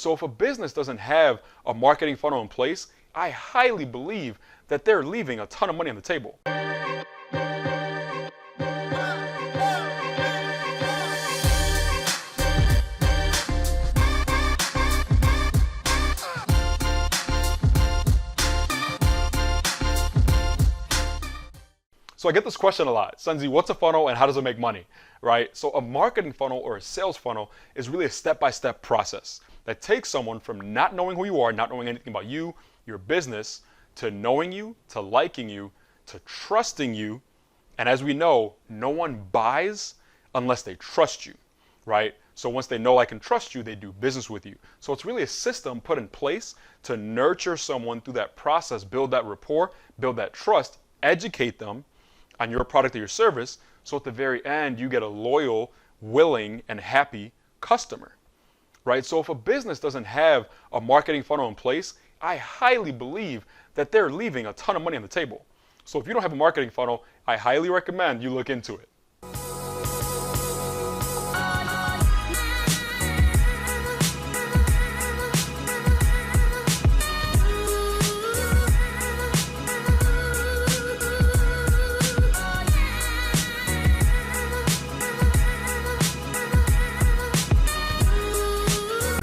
So if a business doesn't have a marketing funnel in place, I highly believe that they're leaving a ton of money on the table. So I get this question a lot. Nsenzi, what's a funnel and how does it make money, right? So a marketing funnel or a sales funnel is really a step-by-step process that takes someone from not knowing who you are, not knowing anything about you, your business, to knowing you, to liking you, to trusting you. And as we know, no one buys unless they trust you, right? So once they know, like, and trust you, they do business with you. So it's really a system put in place to nurture someone through that process, build that rapport, build that trust, educate them on your product or your service, so at the very end, you get a loyal, willing, and happy customer, right? So if a business doesn't have a marketing funnel in place, I highly believe that they're leaving a ton of money on the table. So if you don't have a marketing funnel, I highly recommend you look into it.